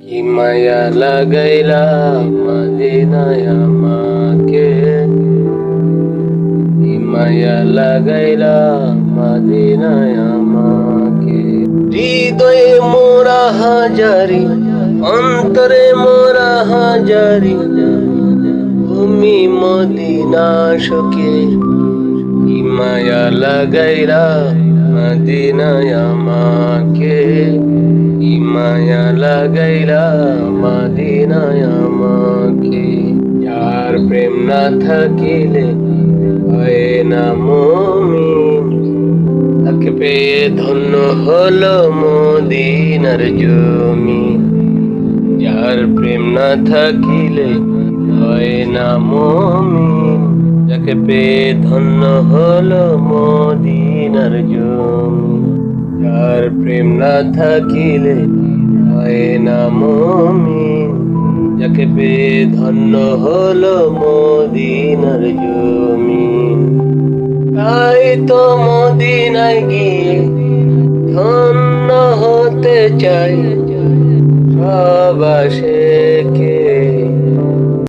কি মায়া লাগাইলা মদিনায় আমাকে, কি মায়া লাগাইলা মদিনায় আমাকে। হৃদয়ে মোরা হাজারি, অন্তরে মোরা হাজারি, তুমি মদিনা শোকে। কি মায়া লাগাইলা মদিনায় আমাকে, কি মায়া লাগাইলা মদিনায় আমাকে। যার প্রেম না থাকিলে হয় না মুমিন, তাকে পেয়ে ধন্য হলো মদিনার জমিন। যার প্রেম না থাকিলে হয় না মুমিন, যাকে পেয়ে ধন্য হলো মদিনার জমিন। যার প্রেম না থাকিলে হয় না মুমিন, যাকে পেয়ে ধন্য হলো মদিনার জমিন। তাই তো মদিনায় গিয়ে ধন্য হতে চাই, সব আসে